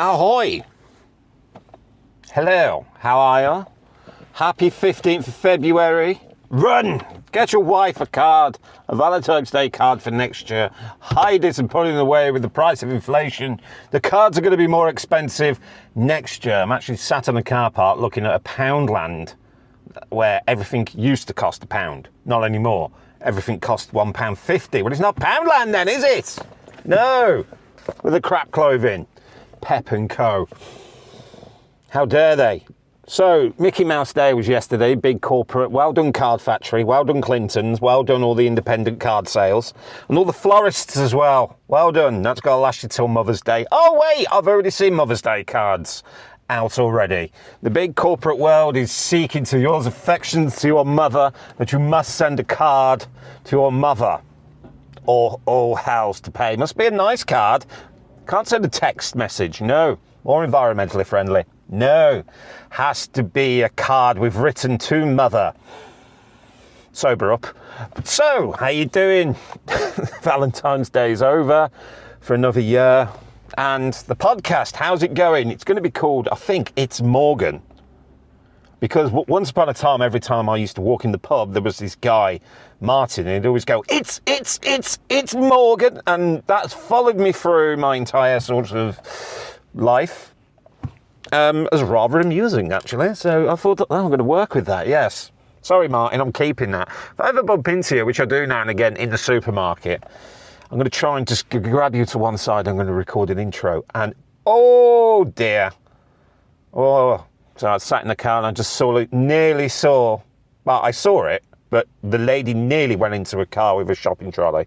Ahoy! Hello, how are you? Happy 15th of February. Run! Get your wife a card, a Valentine's Day card for next year. Hide it and put it away with the price of inflation. The cards are going to be more expensive next year. I'm actually sat in a car park looking at a Poundland where everything used to cost £1. Not anymore. Everything costs £1.50. Well, it's not Poundland then, is it? No. With the crap clothing. Pep and Co. How dare they? So, Mickey Mouse Day was yesterday, big corporate. Well done, Card Factory. Well done, Clintons. Well done, all the independent card sales. And all the florists as well. Well done. That's got to last you till Mother's Day. Oh, wait, I've already seen Mother's Day cards out already. The big corporate world is seeking to yours affections to your mother, that you must send a card to your mother. Or all house to pay. Must be a nice card. Can't send a text message, no. More environmentally friendly, no. Has to be a card we've written to mother. Sober up. So, how you doing? Valentine's Day's over for another year. And the podcast, how's it going? It's going to be called, I think, It's Morgan. Because once upon a time, every time I used to walk in the pub, there was this guy, Martin, and he'd always go, it's Morgan. And that's followed me through my entire sort of life. As rather amusing, actually. So I thought, I'm going to work with that, yes. Sorry, Martin, I'm keeping that. If I ever bump into you, which I do now and again in the supermarket, I'm going to try and just grab you to one side. I'm going to record an intro. And, oh, dear. Oh, so I sat in the car and I just nearly saw, well, I saw it, but the lady nearly went into a car with a shopping trolley.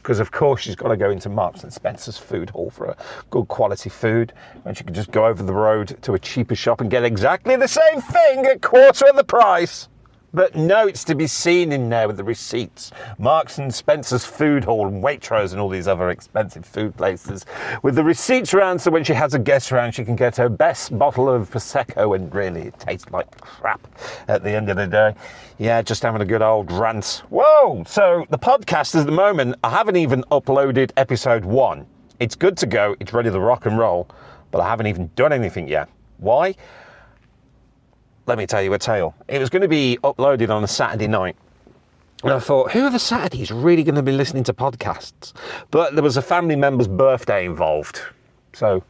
Because, of course, she's got to go into Marks and Spencer's food hall for a good quality food. And she could just go over the road to a cheaper shop and get exactly the same thing at quarter of the price. But no, it's to be seen in there with the receipts. Marks and Spencer's food hall and Waitrose and all these other expensive food places. With the receipts around, so when she has a guest around, she can get her best bottle of Prosecco, and really it tastes like crap at the end of the day. Yeah, just having a good old rant. Whoa! So the podcast at the moment, I haven't even uploaded episode 1. It's good to go. It's ready to rock and roll. But I haven't even done anything yet. Why? Let me tell you a tale. It was going to be uploaded on a Saturday night. And I thought, who are the Saturdays really going to be listening to podcasts? But there was a family member's birthday involved. So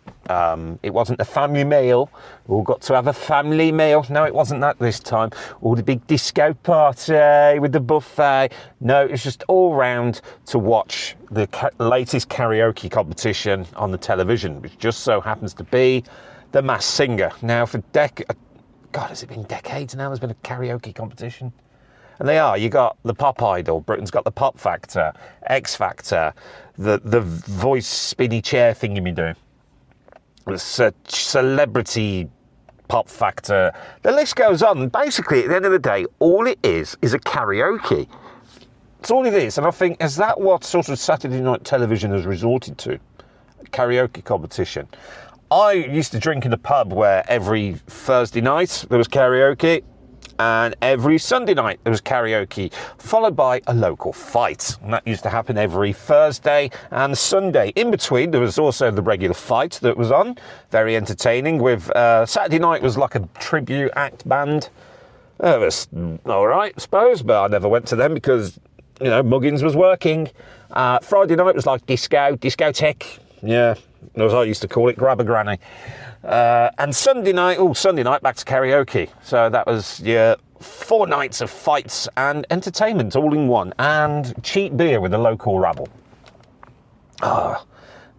it wasn't a family meal. We all got to have a family meal. No, it wasn't that this time. All the big disco party with the buffet. No, it was just all round to watch the latest karaoke competition on the television, which just so happens to be The Masked Singer. Now, for God, has it been decades now there's been a karaoke competition? And they are. You got the Pop Idol. Britain's got the Pop Factor, X Factor, the voice spinny chair thing you be doing. It's a celebrity Pop Factor. The list goes on. Basically, at the end of the day, all it is a karaoke. That's all it is. And I think, is that what sort of Saturday night television has resorted to? A karaoke competition. I used to drink in a pub where every Thursday night there was karaoke and every Sunday night there was karaoke, followed by a local fight. And that used to happen every Thursday and Sunday. In between, there was also the regular fight that was on, very entertaining. With Saturday night was like a tribute act band. It was all right, I suppose, but I never went to them because, Muggins was working. Friday night was like discotheque. Yeah. As I used to call it, grab a granny. And Sunday night back to karaoke. So that was 4 nights of fights and entertainment all in one. And cheap beer with the local rabble. The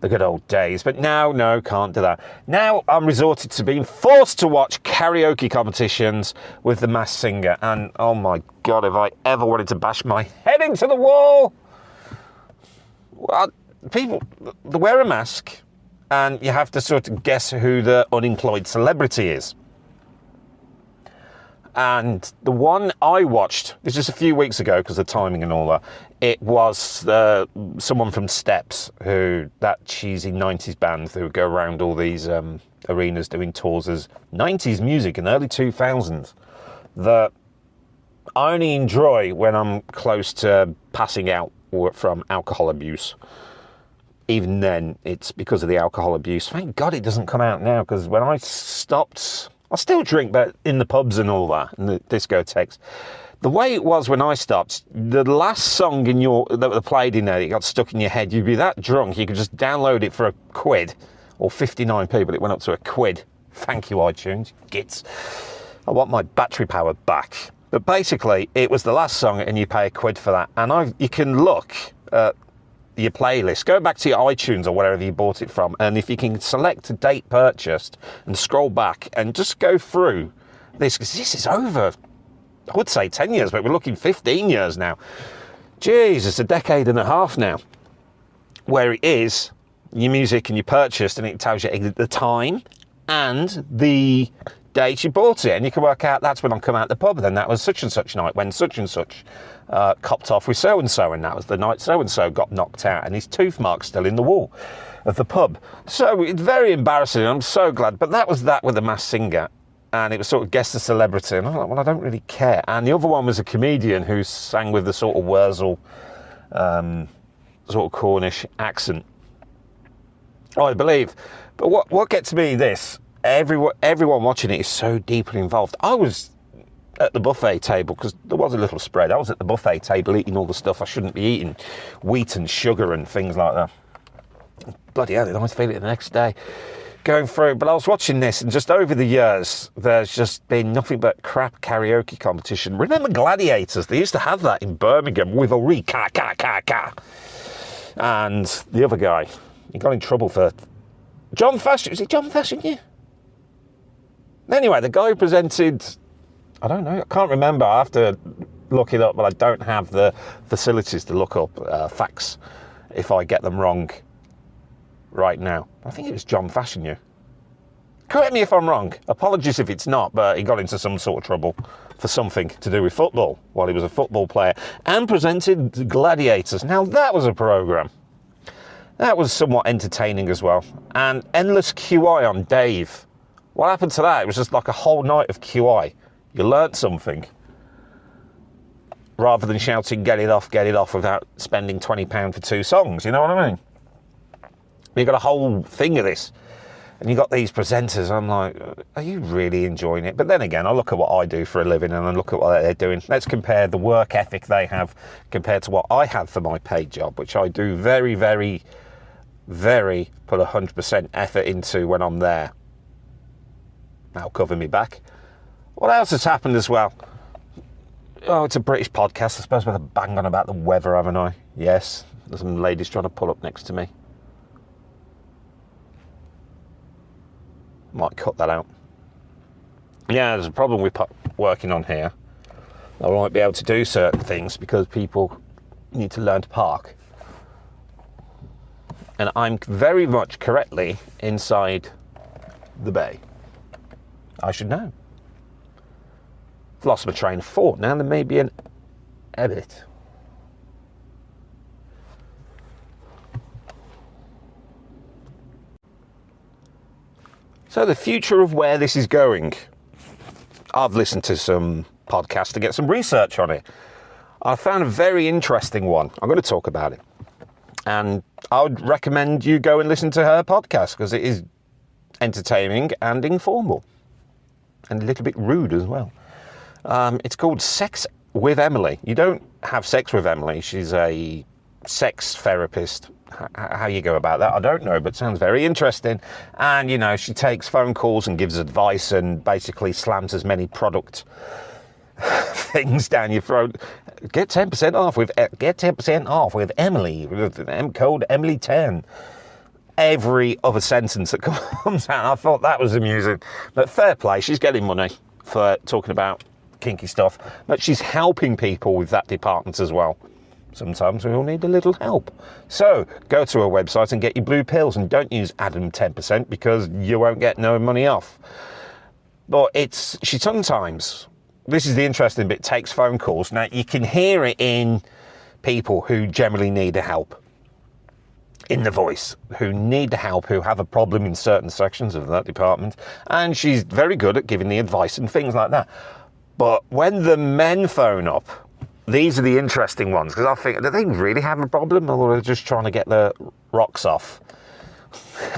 good old days. But now, no, can't do that. Now I'm resorted to being forced to watch karaoke competitions with The Masked Singer. And oh my God, if I ever wanted to bash my head into the wall. Well, people, they wear a mask. And you have to sort of guess who the unemployed celebrity is. And the one I watched, this is a few weeks ago because of the timing and all that, it was someone from Steps, that cheesy 90s band who go around all these arenas doing tours as 90s music and early 2000s that I only enjoy when I'm close to passing out from alcohol abuse. even then, it's because of the alcohol abuse. Thank God it doesn't come out now, because when I stopped, I still drink, but in the pubs and all that, and the discotheques. The way it was when I stopped, the last song that played in there, it got stuck in your head. You'd be that drunk, you could just download it for £1 or 59p, but it went up to £1. Thank you, iTunes, gits. I want my battery power back. But basically, it was the last song, and you pay £1 for that. And you can look at your playlist, go back to your iTunes or wherever you bought it from, and if you can select a date purchased and scroll back and just go through this, because this is over, I would say 10 years, but we're looking 15 years now. Jeez, it's a decade and a half now, where it is your music and you purchased, and it tells you the time and the date you bought it, and you can work out that's when I come out the pub, then that was such and such night when such and such copped off with so and so, and that was the night so and so got knocked out, and his tooth mark's still in the wall of the pub. So it's very embarrassing. I'm so glad, but that was that with the Masked Singer, and it was sort of guest a celebrity, and I was like, well, I don't really care. And the other one was a comedian who sang with the sort of Wurzel, sort of Cornish accent, I believe. But what gets me this, everyone watching it is so deeply involved. I was at the buffet table, because there was a little spread. I was at the buffet table eating all the stuff I shouldn't be eating, wheat and sugar and things like that. Bloody hell, I feel it the next day going through. But I was watching this, and just over the years, there's just been nothing but crap karaoke competition. Remember Gladiators? They used to have that in Birmingham with a ka. And the other guy, he got in trouble for John Fashion. Is it John Fashion? Yeah. Anyway, the guy who presented, I don't know, I can't remember. I have to look it up, but I don't have the facilities to look up facts if I get them wrong right now. I think it was John Fashanu. Correct me if I'm wrong. Apologies if it's not, but he got into some sort of trouble for something to do with football while he was a football player, and presented Gladiators. Now, that was a programme. That was somewhat entertaining as well. And endless QI on Dave. What happened to that? It was just like a whole night of QI. You learnt something, rather than shouting, get it off, without spending £20 for 2 songs. You know what I mean? You got a whole thing of this, and you got these presenters. I'm like, are you really enjoying it? But then again, I look at what I do for a living, and I look at what they're doing. Let's compare the work ethic they have compared to what I have for my paid job, which I do very, very, very put 100% effort into when I'm there. That'll cover me back. What else has happened as well? Oh, it's a British podcast. I suppose I've bang on about the weather, haven't I? Yes, there's some ladies trying to pull up next to me. Might cut that out. Yeah, there's a problem with working on here. I won't be able to do certain things because people need to learn to park. And I'm very much correctly inside the bay. I should know. I've lost my train of thought. Now there may be an edit. So the future of where this is going. I've listened to some podcasts to get some research on it. I found a very interesting one. I'm going to talk about it. And I would recommend you go and listen to her podcast, because it is entertaining and informal. And a little bit rude as well. It's called Sex with Emily. You don't have sex with Emily. She's a sex therapist. How you go about that, I don't know, but sounds very interesting. And, you know, she takes phone calls and gives advice and basically slams as many product things down your throat. Get 10% off with Emily, with the code Emily10. Every other sentence that comes out, I thought that was amusing. But fair play, she's getting money for talking about kinky stuff, but she's helping people with that department as well. Sometimes we all need a little help. So go to her website and get your blue pills, and don't use Adam 10% because you won't get no money off. But she sometimes, this is the interesting bit, takes phone calls. Now you can hear it in people who generally need help. In the voice, who need the help, who have a problem in certain sections of that department. And she's very good at giving the advice and things like that. But when the men phone up, these are the interesting ones, because I think, do they really have a problem, or are they just trying to get the rocks off?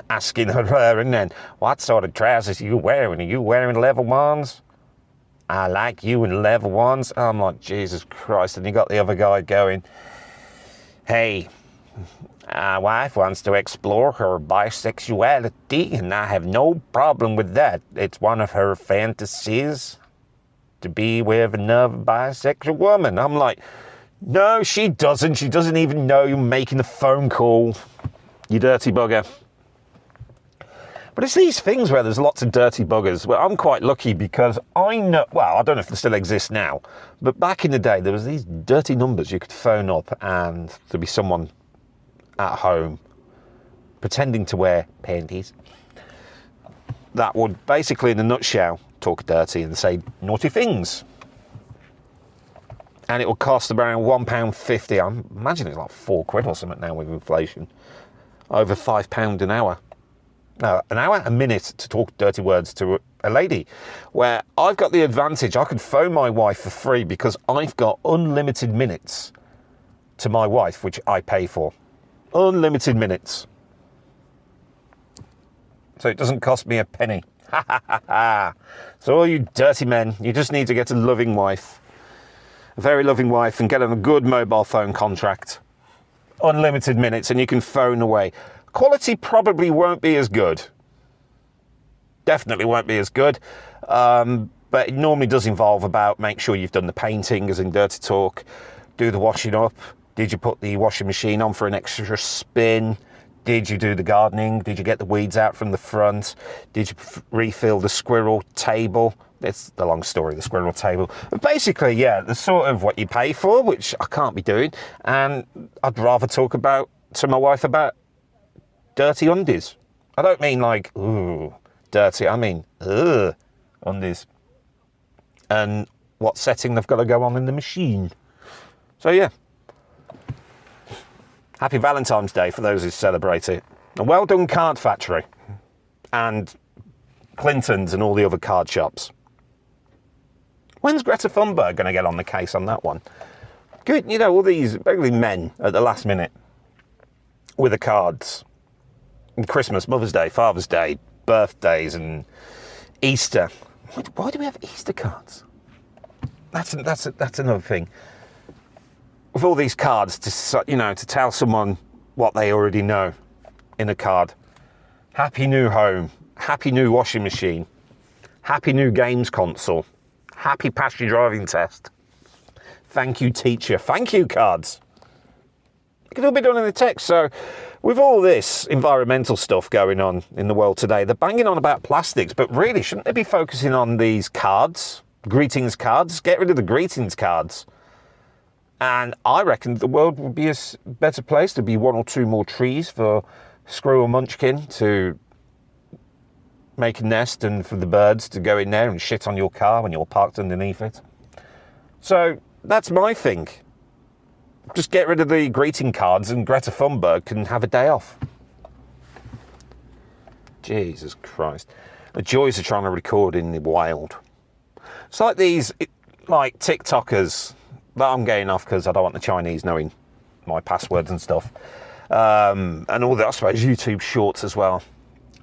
Asking her, and then, what sort of trousers are you wearing? Are you wearing level ones? I like you in level ones. I'm like, Jesus Christ. And you got the other guy going, hey, my wife wants to explore her bisexuality, and I have no problem with that. It's one of her fantasies to be with another bisexual woman. I'm like, no, she doesn't. She doesn't even know you're making a phone call, you dirty bugger. But it's these things where there's lots of dirty buggers. Well, I'm quite lucky because I know, well, I don't know if they still exist now, but back in the day, there was these dirty numbers you could phone up and there'd be someone at home pretending to wear panties that would basically, in a nutshell, talk dirty and say naughty things. And it would cost around £1.50. I imagine it's like £4 or something now with inflation. Over £5 an hour. No, an hour, a minute to talk dirty words to a lady. Where I've got the advantage, I could phone my wife for free because I've got unlimited minutes to my wife, which I pay for. Unlimited minutes. So it doesn't cost me a penny. Ha ha ha ha. So all you dirty men, you just need to get a loving wife. A very loving wife, and get on a good mobile phone contract. Unlimited minutes, and you can phone away. Quality probably won't be as good. Definitely won't be as good. But it normally does involve about make sure you've done the painting, as in Dirty Talk. Do the washing up. Did you put the washing machine on for an extra spin? Did you do the gardening? Did you get the weeds out from the front? Did you refill the squirrel table? It's the long story, the squirrel table. But basically, yeah, the sort of what you pay for, which I can't be doing. And I'd rather talk to my wife about dirty undies. I don't mean like, ooh, dirty. I mean, ugh, undies. And what setting they've got to go on in the machine. So, yeah. Happy Valentine's Day for those who celebrate it. And well done, Card Factory. And Clinton's and all the other card shops. When's Greta Thunberg going to get on the case on that one? Good, you know, all these basically men at the last minute with the cards. Christmas, Mother's Day, Father's Day, birthdays and Easter. Why do we have Easter cards? That's another thing. With all these cards to tell someone what they already know in a card. Happy new home, happy new washing machine, happy new games console, happy pass your driving test. Thank you, teacher. Thank you, cards. It can all be done in the text. So with all this environmental stuff going on in the world today, they're banging on about plastics, but really, shouldn't they be focusing on these cards, greetings cards? Get rid of the greetings cards. And I reckon the world would be a better place. There'd be one or two more trees for Squirrel Munchkin to make a nest and for the birds to go in there and shit on your car when you're parked underneath it. So that's my thing. Just get rid of the greeting cards and Greta Thunberg can have a day off. Jesus Christ. The joys of trying to record in the wild. It's like these, like TikTokers that I'm getting off because I don't want the Chinese knowing my passwords and stuff. And all that, I suppose, YouTube shorts as well.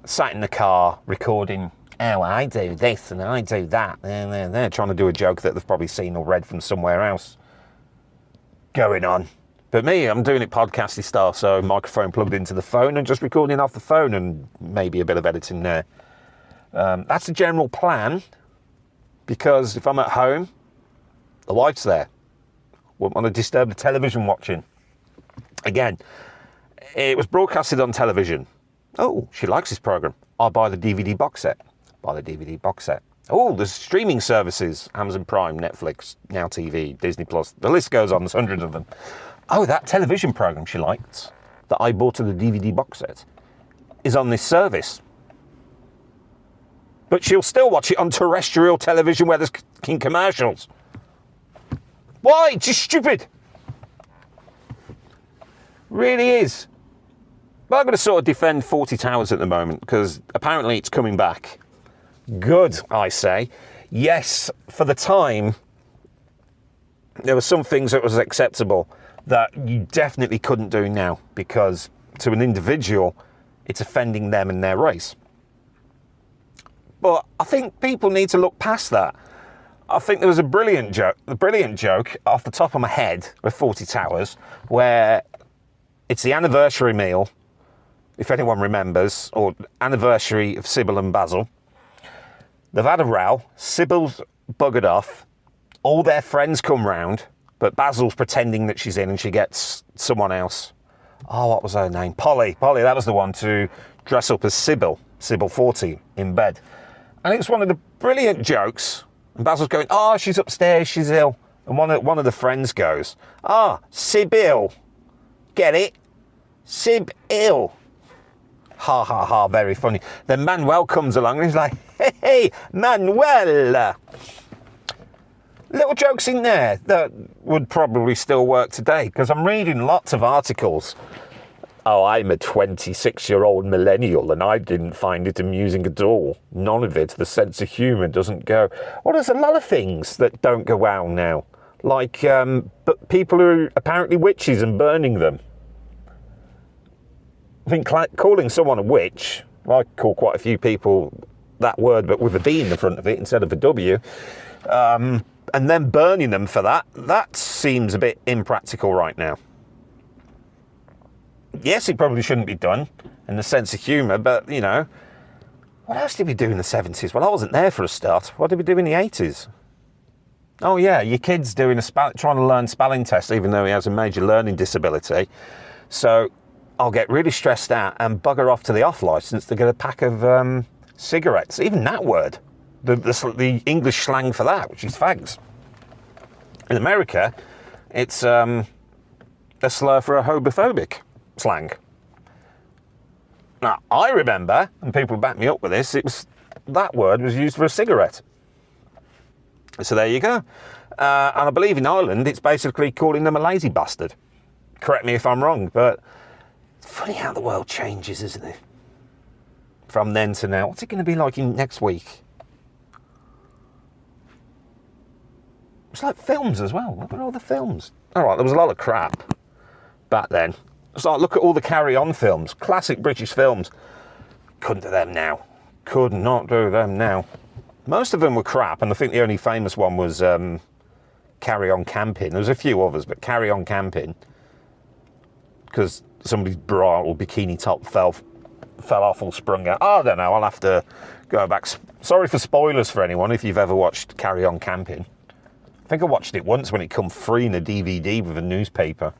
Sat in the car recording, oh, I do this and I do that. They're trying to do a joke that they've probably seen or read from somewhere else. Going on. But me, I'm doing it podcasty style, so microphone plugged into the phone and just recording off the phone and maybe a bit of editing there. That's the general plan, because if I'm at home, the wife's there. Wouldn't want to disturb the television watching. Again, it was broadcasted on television. Oh, she likes this program. I'll buy the DVD box set. Buy the DVD box set. Oh, there's streaming services, Amazon Prime, Netflix, Now TV, Disney Plus. The list goes on, there's hundreds of them. Oh, that television program she liked, that I bought her the DVD box set, is on this service. But she'll still watch it on terrestrial television where there's commercials. Why? It's just stupid. Really is. But I'm going to sort of defend 40 Towers at the moment, because apparently it's coming back. Good, I say. Yes, for the time, there were some things that was acceptable that you definitely couldn't do now, because to an individual, it's offending them and their race. But I think people need to look past that. I think there was a brilliant joke off the top of my head with Fawlty Towers, where it's the anniversary meal, if anyone remembers, or anniversary of Sybil and Basil. They've had a row, Sybil's buggered off, all their friends come round, but Basil's pretending that she's in and she gets someone else. Oh, what was her name? Polly, that was the one to dress up as Sybil Fawlty in bed. And it's one of the brilliant jokes. And Basil's going, oh, she's upstairs, she's ill. And one of the friends goes, Sybil. Get it? Sybil. Ha, ha, ha, very funny. Then Manuel comes along and he's like, hey, Manuel. Little jokes in there that would probably still work today, because I'm reading lots of articles. Oh, I'm a 26-year-old millennial and I didn't find it amusing at all. None of it. The sense of humour doesn't go. Well, there's a lot of things that don't go well now. Like but people who are apparently witches and burning them. I think calling someone a witch, I call quite a few people that word, but with a B in the front of it instead of a W, and then burning them for that seems a bit impractical right now. Yes, it probably shouldn't be done in the sense of humour, but, you know, what else did we do in the 70s? Well, I wasn't there for a start. What did we do in the 80s? Oh, yeah, your kid's doing trying to learn spelling tests, even though he has a major learning disability. So I'll get really stressed out and bugger off to the off licence to get a pack of cigarettes. Even that word, the English slang for that, which is fags. In America, it's a slur for a homophobic slang. Now, I remember, and people back me up with this, that word was used for a cigarette. So there you go. And I believe in Ireland, it's basically calling them a lazy bastard. Correct me if I'm wrong, but it's funny how the world changes, isn't it? From then to now. What's it going to be like next week? It's like films as well. Look at all the films. All right, there was a lot of crap back then. It's like, look at all the Carry On films. Classic British films. Couldn't do them now. Could not do them now. Most of them were crap, and I think the only famous one was Carry On Camping. There was a few others, but Carry On Camping, because somebody's bra or bikini top fell off or sprung out. I don't know, I'll have to go back. Sorry for spoilers for anyone if you've ever watched Carry On Camping. I think I watched it once when it come free in a DVD with a newspaper.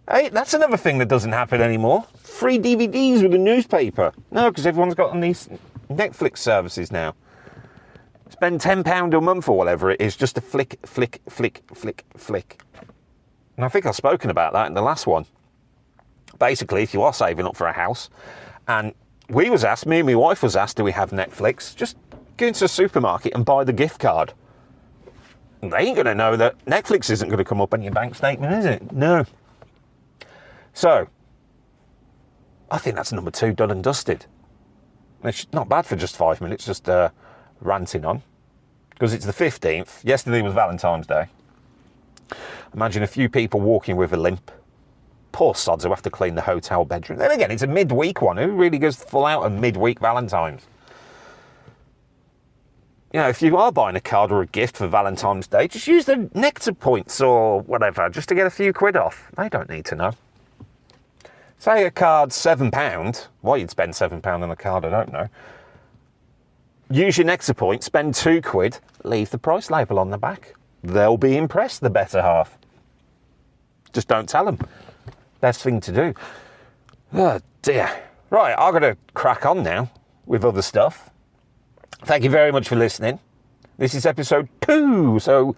Hey, that's another thing that doesn't happen anymore. Free DVDs with a newspaper. No, because everyone's got on these Netflix services now. Spend £10 a month or whatever it is just to flick. And I think I've spoken about that in the last one. Basically, if you are saving up for a house, and me and my wife was asked, do we have Netflix? Just go into a supermarket and buy the gift card. And they ain't going to know that Netflix isn't going to come up on your bank statement, is it? No. So, I think that's number 2 done and dusted. It's not bad for just 5 minutes, just ranting on. Because it's the 15th. Yesterday was Valentine's Day. Imagine a few people walking with a limp. Poor sods who have to clean the hotel bedroom. Then again, it's a midweek one. Who really goes full out on midweek Valentine's? You know, if you are buying a card or a gift for Valentine's Day, just use the Nectar points or whatever, just to get a few quid off. They don't need to know. Say a card's £7. Why you'd spend £7 on a card, I don't know. Use your Nectar point, spend £2, leave the price label on the back. They'll be impressed, the better half. Just don't tell them. Best thing to do. Oh dear. Right, I've got to crack on now with other stuff. Thank you very much for listening. This is episode 2, so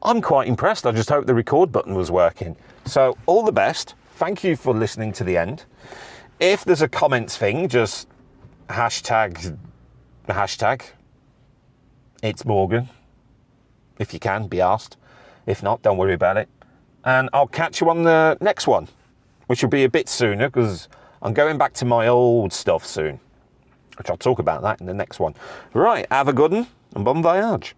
I'm quite impressed. I just hope the record button was working. So all the best. Thank you for listening to the end. If there's a comments thing, just hashtag it's Morgan. If you can, be asked. If not, don't worry about it. And I'll catch you on the next one, which will be a bit sooner because I'm going back to my old stuff soon, which I'll talk about that in the next one. Right, have a good one and bon voyage.